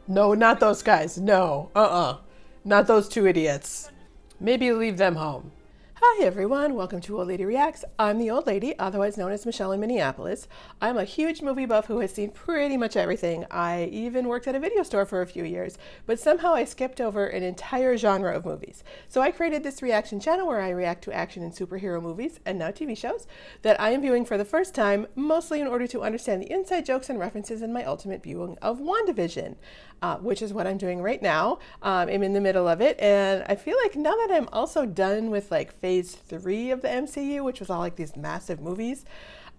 No, not those guys. No. Not those two idiots. Maybe leave them home. Hi everyone, welcome to Old Lady Reacts. I'm the old lady, otherwise known as Michelle in Minneapolis. I'm a huge movie buff who has seen pretty much everything. I even worked at a video store for a few years, but somehow I skipped over an entire genre of movies. So I created this reaction channel where I react to action and superhero movies, and now TV shows, that I am viewing for the first time, mostly in order to understand the inside jokes and references in my ultimate viewing of WandaVision. Which is what I'm doing right now. I'm in the middle of it, and I feel like now that I'm also done with like phase 3 of the MCU, which was all like these massive movies,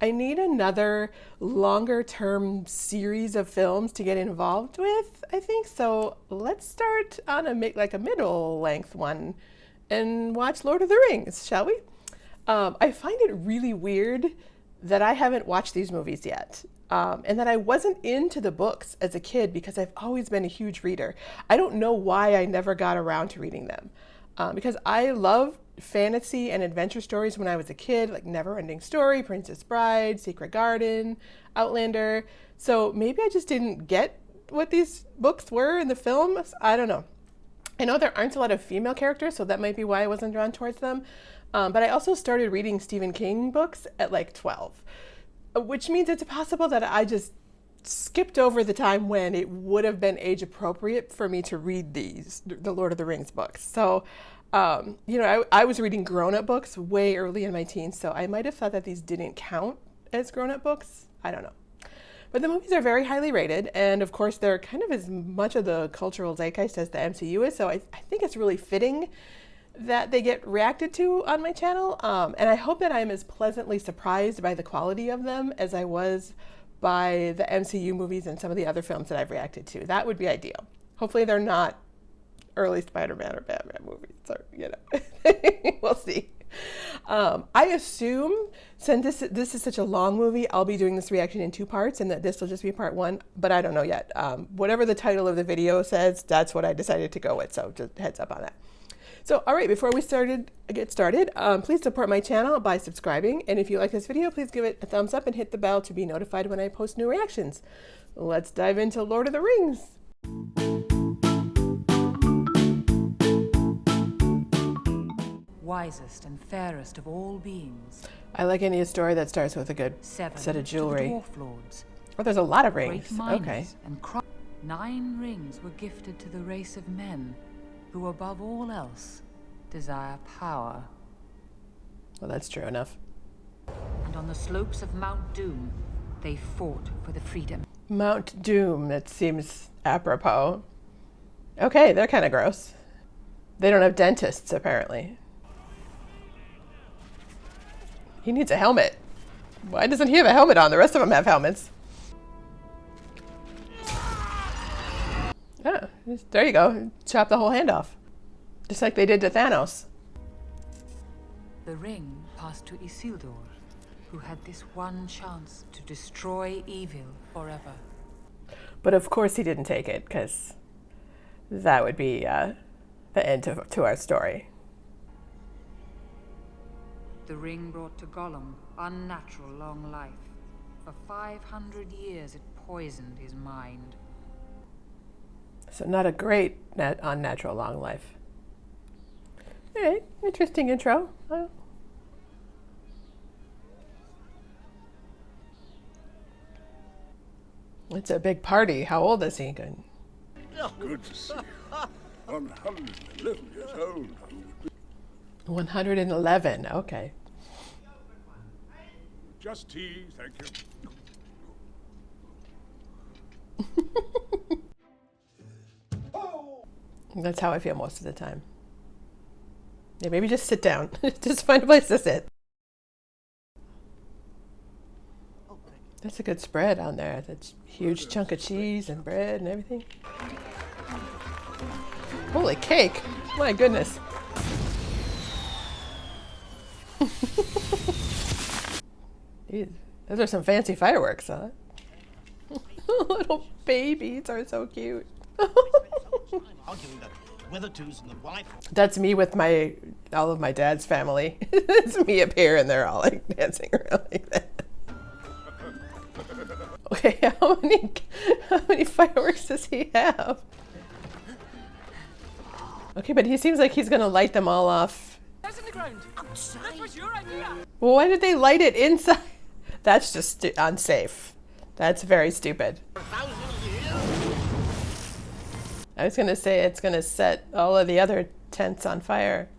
I need another longer term series of films to get involved with, I think. So let's start on a middle length one and watch Lord of the Rings, shall we? I find it really weird that I haven't watched these movies yet. And that I wasn't into the books as a kid because I've always been a huge reader. I don't know why I never got around to reading them. Because I loved fantasy and adventure stories when I was a kid, like Neverending Story, Princess Bride, Secret Garden, Outlander. So maybe I just didn't get what these books were in the films. I don't know. I know there aren't a lot of female characters, so that might be why I wasn't drawn towards them. But I also started reading Stephen King books at like 12. Which means it's possible that I just skipped over the time when it would have been age appropriate for me to read the Lord of the Rings books. So, I was reading grown-up books way early in my teens, so I might have thought that these didn't count as grown-up books. I don't know. But the movies are very highly rated, and of course they're kind of as much of the cultural zeitgeist as the MCU is, so I think it's really fitting that they get reacted to on my channel, and I hope that I'm as pleasantly surprised by the quality of them as I was by the MCU movies and some of the other films that I've reacted to. That would be ideal. Hopefully they're not early Spider-Man or Batman movies, or we'll see. I assume, since this is such a long movie, I'll be doing this reaction in 2 parts and that this will just be part 1, but I don't know yet. Whatever the title of the video says, that's what I decided to go with, so just heads up on that. So, all right, before we get started, please support my channel by subscribing. And if you like this video, please give it a thumbs up and hit the bell to be notified when I post new reactions. Let's dive into Lord of the Rings. Wisest and fairest of all beings. I like any story that starts with a good 7 set of jewelry. to the dwarf lords. Oh, there's a lot of rings. Great miners Okay. and 9 rings were gifted to the race of men, who above all else desire power. Well, that's true enough. And on the slopes of Mount Doom, they fought for the freedom. Mount Doom, that seems apropos. Okay, they're kind of gross. They don't have dentists, apparently. He needs a helmet. Why doesn't he have a helmet on? The rest of them have helmets. Oh, there you go. Chop the whole hand off. Just like they did to Thanos. The ring passed to Isildur, who had this one chance to destroy evil forever. But of course he didn't take it, because that would be the end to our story. The ring brought to Gollum unnatural long life. For 500 years it poisoned his mind. So not a great unnatural long life. All right, interesting intro. It's a big party. How old is he? Good. Good to see you. 111 years old. 111, okay. Just tea, thank you. That's how I feel most of the time. Yeah, maybe just sit down. Just find a place to sit. That's a good spread on there. That's a huge chunk of cheese and bread and everything. Holy cake. My goodness. Jeez, those are some fancy fireworks, huh? Little babies are so cute. That's me with all of my dad's family. It's me up here and they're all like dancing around like that. Okay, Okay, how many fireworks does he have? Okay, but he seems like he's gonna light them all off. That's in the ground. Outside. That was your idea. Well, why did they light it inside? That's just unsafe. That's very stupid. I was gonna say it's gonna set all of the other tents on fire.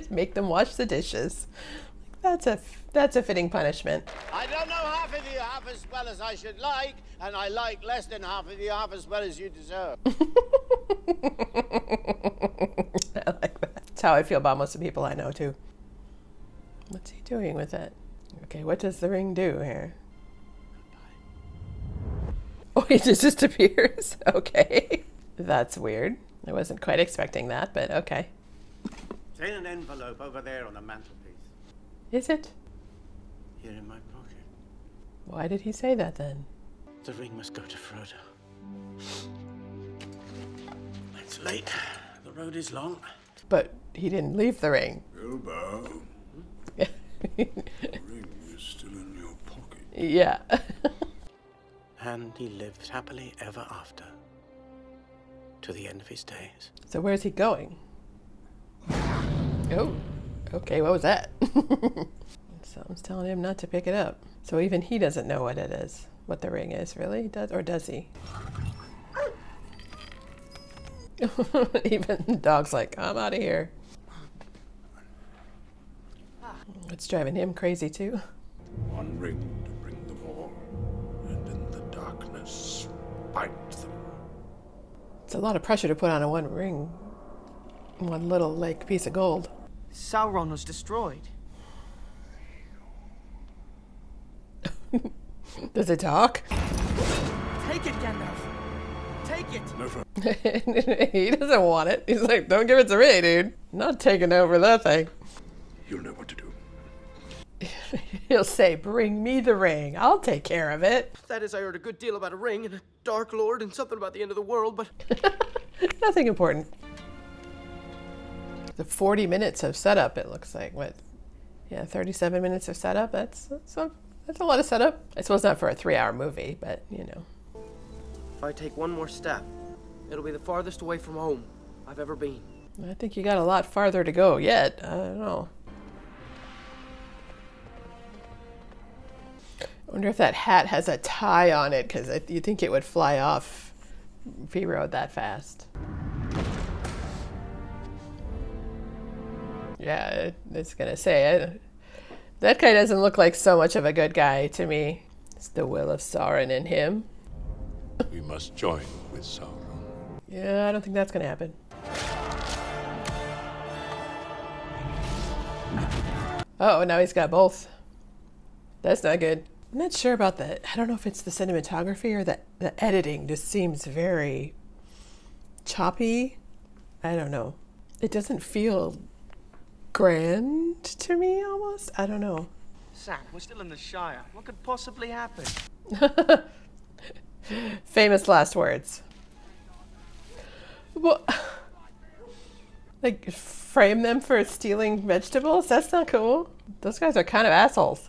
Make them wash the dishes. That's a fitting punishment. I don't know half of you half as well as I should like, and I like less than half of you half as well as you deserve. I like that. That's how I feel about most of the people I know too. What's he doing with it? Okay, what does the ring do here? Oh, he just disappears? Okay. That's weird. I wasn't quite expecting that, but okay. It's in an envelope over there on the mantelpiece. Is it? Here in my pocket. Why did he say that then? The ring must go to Frodo. It's late. The road is long. But he didn't leave the ring. Bilbo, the ring is still in your pocket. Yeah. And he lived happily ever after. To the end of his days. So where's he going? Oh, okay, what was that? Something's telling him not to pick it up. So even he doesn't know what it is, what the ring is, really? Does he? Even the dog's like, I'm out of here. It's driving him crazy too. One ring to bring them all, and in the darkness, fight them. It's a lot of pressure to put on a one ring. One little, like, piece of gold. Sauron was destroyed. Does it talk? Take it, Gandalf. Take it. No, for He doesn't want it. He's like, don't give it to me, dude. Not taking over that thing. you'll know what to do. He'll say, bring me the ring. I'll take care of it. That is, I heard a good deal about a ring and a Dark Lord and something about the end of the world, but Nothing important. The 40 minutes of setup, it looks like. What? Yeah, 37 minutes of setup. That's a lot of setup. I suppose not for a 3-hour movie, but, you know. if I take one more step, it'll be the farthest away from home I've ever been. I think you got a lot farther to go yet. I don't know. I wonder if that hat has a tie on it, because you think it would fly off if he rode that fast. Yeah, it's gonna say, that guy doesn't look like so much of a good guy to me. It's the will of Sauron in him. We must join with Sauron. Yeah, I don't think that's gonna happen. Oh, now he's got both. That's not good. I'm not sure about that. I don't know if it's the cinematography or the editing just seems very choppy. I don't know. It doesn't feel grand to me almost. I don't know. Sam, we're still in the Shire. What could possibly happen? Famous last words. Well, like, frame them for stealing vegetables? That's not cool. Those guys are kind of assholes.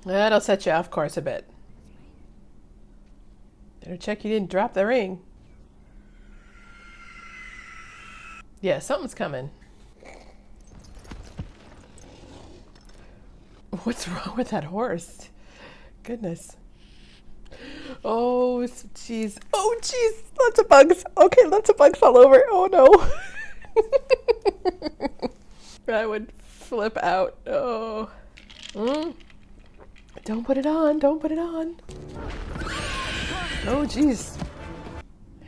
That'll set you off course a bit. Better check you didn't drop the ring. Yeah, something's coming. What's wrong with that horse? Goodness. Oh, jeez. Oh, jeez. Lots of bugs. Okay, lots of bugs all over. Oh, no. I would flip out. Oh. Don't put it on. Don't put it on. Oh, jeez.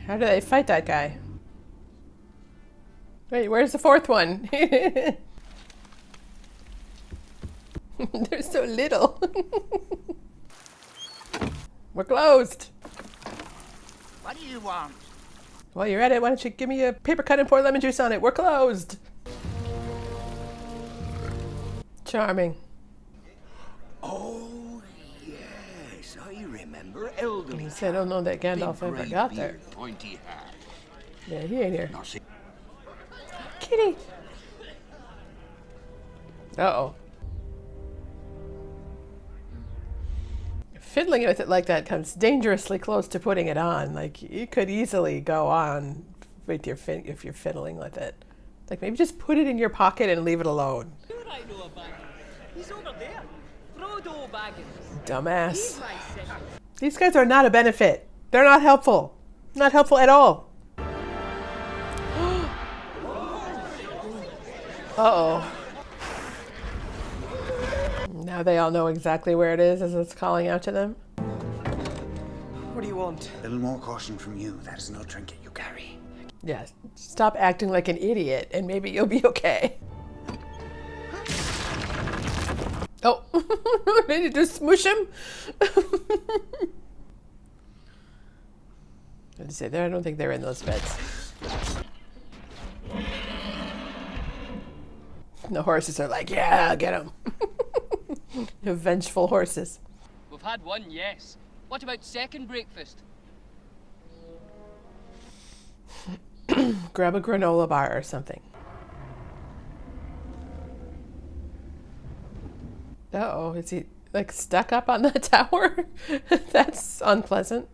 How do they fight that guy? Wait, where's the fourth one? They're so little. We're closed. What do you want? While you're at it, why don't you give me a paper cut and pour lemon juice on it? We're closed. Charming. Oh, yes, I remember elderly. He said, I don't know that Gandalf big ever grey got there. beard, pointy hat. Yeah, he ain't here. Now see, Kitty. Uh-oh. fiddling with it like that comes dangerously close to putting it on. Like, you could easily go on with your if you're fiddling with it. Like, maybe just put it in your pocket and leave it alone. I know a Baggins. He's over there. Frodo Baggins. Dumbass. He's my second. These guys are not a benefit. They're not helpful. Not helpful at all. Uh-oh. Now they all know exactly where it is as it's calling out to them. What do you want? A little more caution from you. That is no trinket you carry. Yeah, stop acting like an idiot and maybe you'll be okay. Oh, did you just smush him? I say there. I don't think they're in those beds. The horses are like, yeah, get them. Vengeful horses. We've had one, yes. What about second breakfast? Grab a granola bar or something. Uh-oh, is he like stuck up on the tower? That's unpleasant.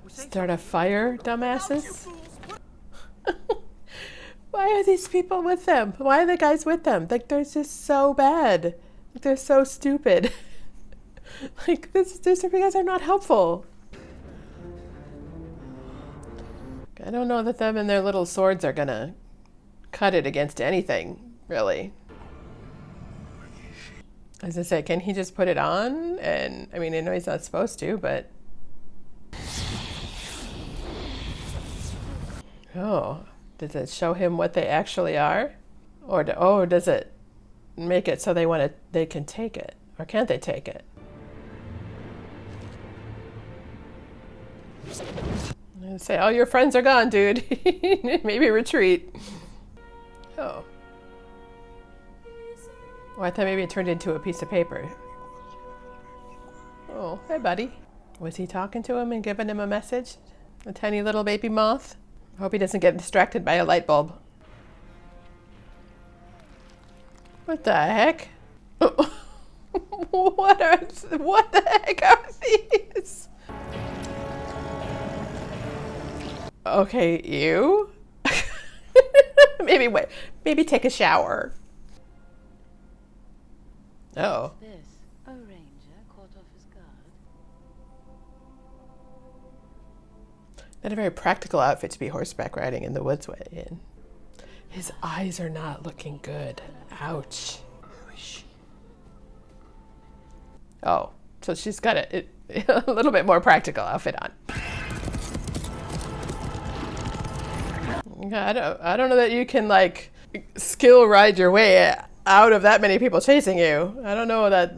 Start a fire, dumbasses? Why are these people with them? Why are the guys with them? Like, they're just so bad. Like, they're so stupid. Like, these guys are not helpful. I don't know that them and their little swords are gonna cut it against anything, really. As I say, can he just put it on? And, I mean, I know he's not supposed to, but... Oh, does it show him what they actually are? Or does it make it so they can take it? Or can't they take it? And say, oh, your friends are gone, dude. Maybe retreat. Oh. Oh, I thought maybe it turned into a piece of paper. Oh, hey, buddy. Was he talking to him and giving him a message? A tiny little baby moth? I hope he doesn't get distracted by a light bulb. What the heck? What the heck are these? Okay, you? Maybe take a shower. Oh. This, a ranger caught off his guard. Not a very practical outfit to be horseback riding in the woods in. His eyes are not looking good. Ouch. Oh, so she's got a little bit more practical outfit on. I don't know that you can like skill ride your way out of that many people chasing you. I don't know that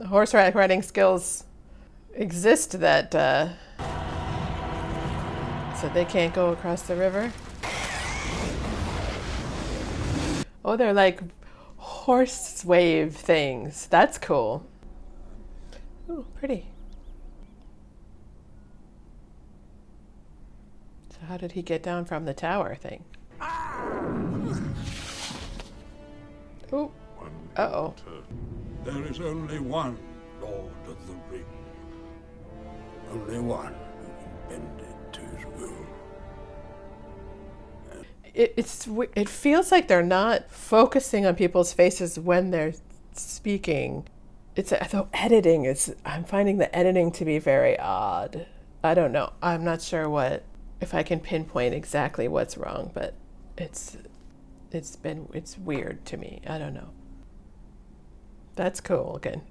horseback riding skills exist that so they can't go across the river. Oh, they're like horse wave things. That's cool. Ooh, pretty. So how did he get down from the tower thing? Ooh. Uh-oh. There is only one Lord of the Ring. Only one who can bend it to his will. It feels like they're not focusing on people's faces when they're speaking. It's the editing is. I'm finding the editing to be very odd. I don't know. I'm not sure if I can pinpoint exactly what's wrong, but it's weird to me. I don't know. That's cool again.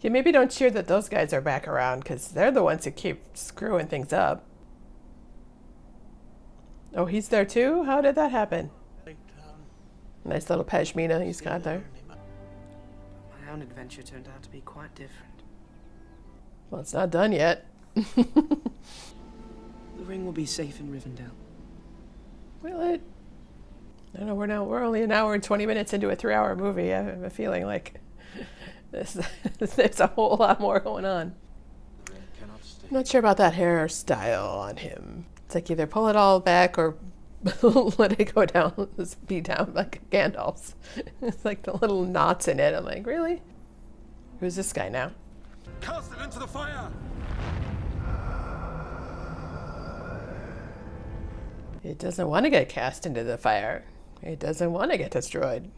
Yeah, maybe don't cheer that those guys are back around because they're the ones who keep screwing things up. Oh, he's there too? How did that happen? Nice little pashmina he's got there. My own adventure turned out to be quite different. Well, it's not done yet. The ring will be safe in Rivendell. Will it? I don't know. We're only an hour and 20 minutes into a 3-hour movie. I have a feeling like there's a whole lot more going on. I'm not sure about that hairstyle on him. It's like either pull it all back or let it go down, be down like Gandalf's. It's like the little knots in it. I'm like, really? Who's this guy now? Cast it into the fire! It doesn't want to get cast into the fire. It doesn't want to get destroyed.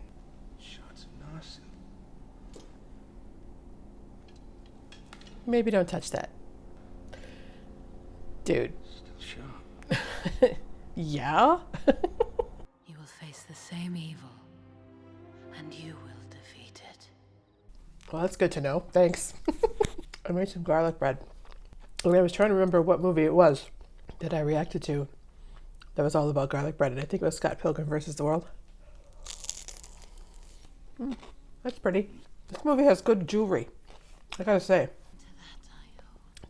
Maybe don't touch that. Dude. Yeah? You will face the same evil, and you will defeat it. Well, that's good to know. Thanks. I made some garlic bread. And I was trying to remember what movie it was that I reacted to that was all about garlic bread, and I think it was Scott Pilgrim versus the World. That's pretty. This movie has good jewelry, I gotta say.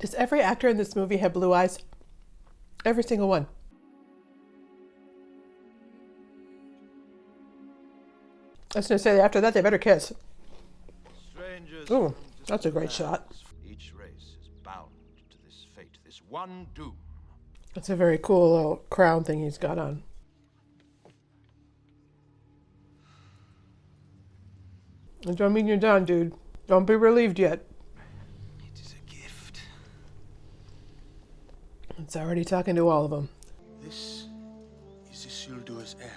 Does every actor in this movie have blue eyes? Every single one. I was gonna say after that they better kiss. Ooh, that's a great shot. Each race is bound to this fate, this one doom. That's a very cool little crown thing he's got on. It don't mean you're done, dude. Don't be relieved yet. It is a gift. It's already talking to all of them. This is Isildur's heir.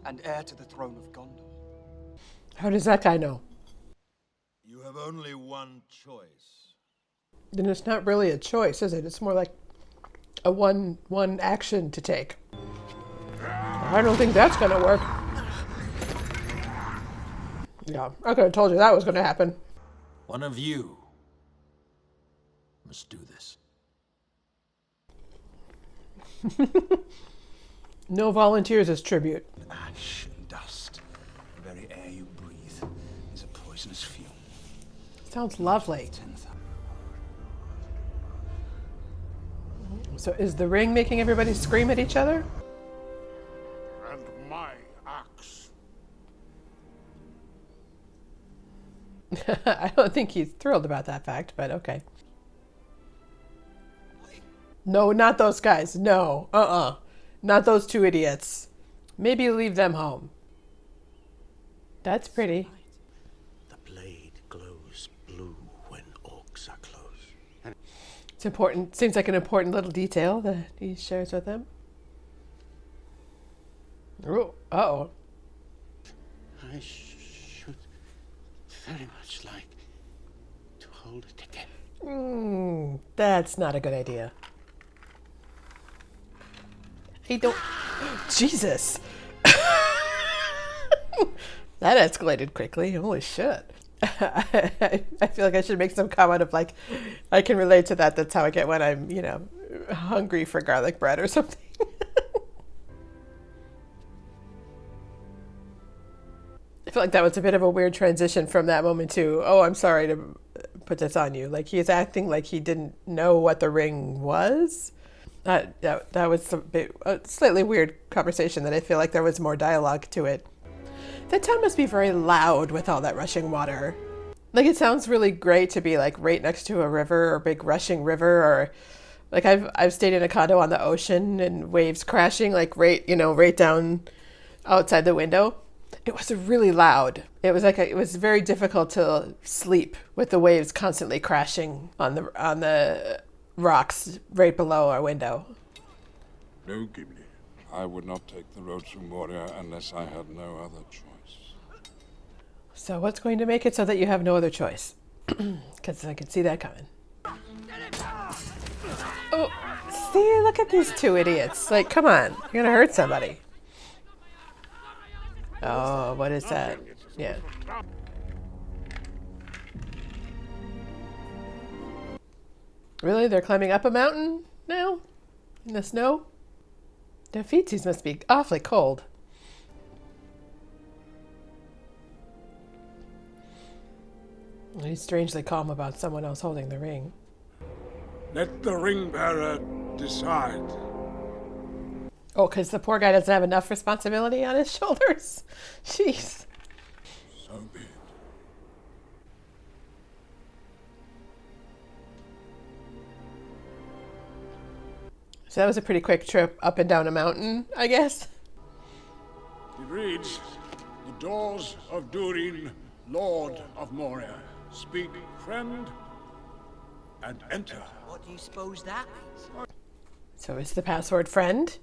And heir to the throne of Gondor. How does that guy know? You have only one choice. Then it's not really a choice, is it? It's more like a one action to take. I don't think that's gonna work. Yeah, I could have told you that was gonna happen. One of you must do this. No volunteers as tribute. Ash and dust. The very air you breathe is a poisonous fume. Sounds lovely. So is the ring making everybody scream at each other? And my axe. I don't think he's thrilled about that fact, but okay. No, not those guys. No. Not those two idiots. Maybe leave them home. That's pretty. The blade glows blue when orcs are close. It's important. Seems like an important little detail that he shares with them. Oh, uh-oh. I should very much like to hold it again. That's not a good idea. Hey, don't... Jesus! That escalated quickly. Holy shit. I feel like I should make some comment of like, I can relate to that. That's how I get when I'm, hungry for garlic bread or something. I feel like that was a bit of a weird transition from that moment to, oh, I'm sorry to put this on you. Like he's acting like he didn't know what the ring was. That was a slightly weird conversation that I feel like there was more dialogue to it. That town must be very loud with all that rushing water. Like it sounds really great to be like right next to a river or big rushing river, or like I've stayed in a condo on the ocean and waves crashing like right down outside the window. It was really loud. It was like it was very difficult to sleep with the waves constantly crashing on the rocks right below our window. No, Gimli. I would not take the road through Moria unless I had no other choice. So what's going to make it so that you have no other choice? Because I can see that coming. Oh, see, look at these two idiots. Like, come on. You're going to hurt somebody. Oh, what is that? Yeah. Really? They're climbing up a mountain now? In the snow? Their feetsies must be awfully cold. He's strangely calm about someone else holding the ring. Let the ring bearer decide. Oh, because the poor guy doesn't have enough responsibility on his shoulders? Jeez. So be it. So that was a pretty quick trip up and down a mountain, I guess. It reads, "The doors of Durin, Lord of Moria, speak friend and enter." What do you suppose that means? So is the password friend?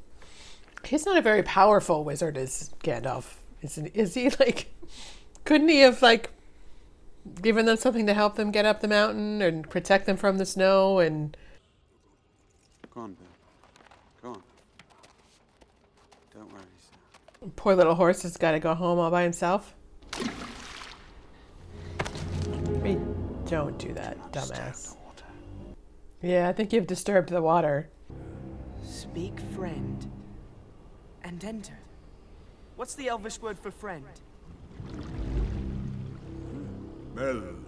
He's not a very powerful wizard, is Gandalf. Is he? Like, couldn't he have, like, given them something to help them get up the mountain and protect them from the snow and... Go on, Bill. Go on. Don't worry, sir. Poor little horse has got to go home all by himself. We don't do that, dumbass. Yeah, I think you've disturbed the water. Speak friend and enter. What's the Elvish word for friend? Melon.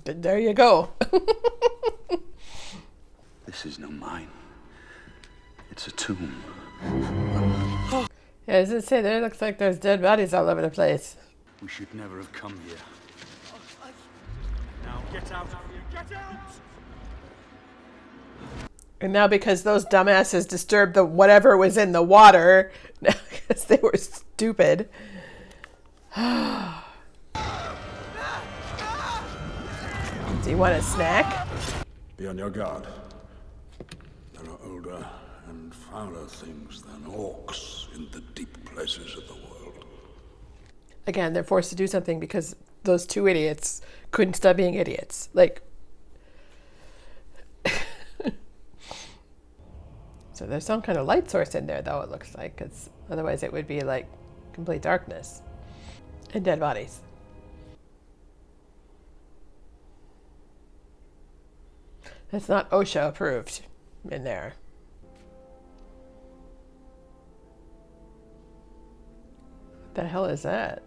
But there you go. This is no mine. It's a tomb. Yeah, as I say, there looks like there's dead bodies all over the place. We should never have come here. Now get out of here! Get out! And now because those dumbasses disturbed the whatever was in the water, because they were stupid. Do you want a snack? Be on your guard. There are older and fouler things than orcs in the deep places of the world. Again, they're forced to do something because those two idiots couldn't stop being idiots. Like, so there's some kind of light source in there, though, it looks like, because otherwise it would be like complete darkness and dead bodies. That's not OSHA approved in there. What the hell is that?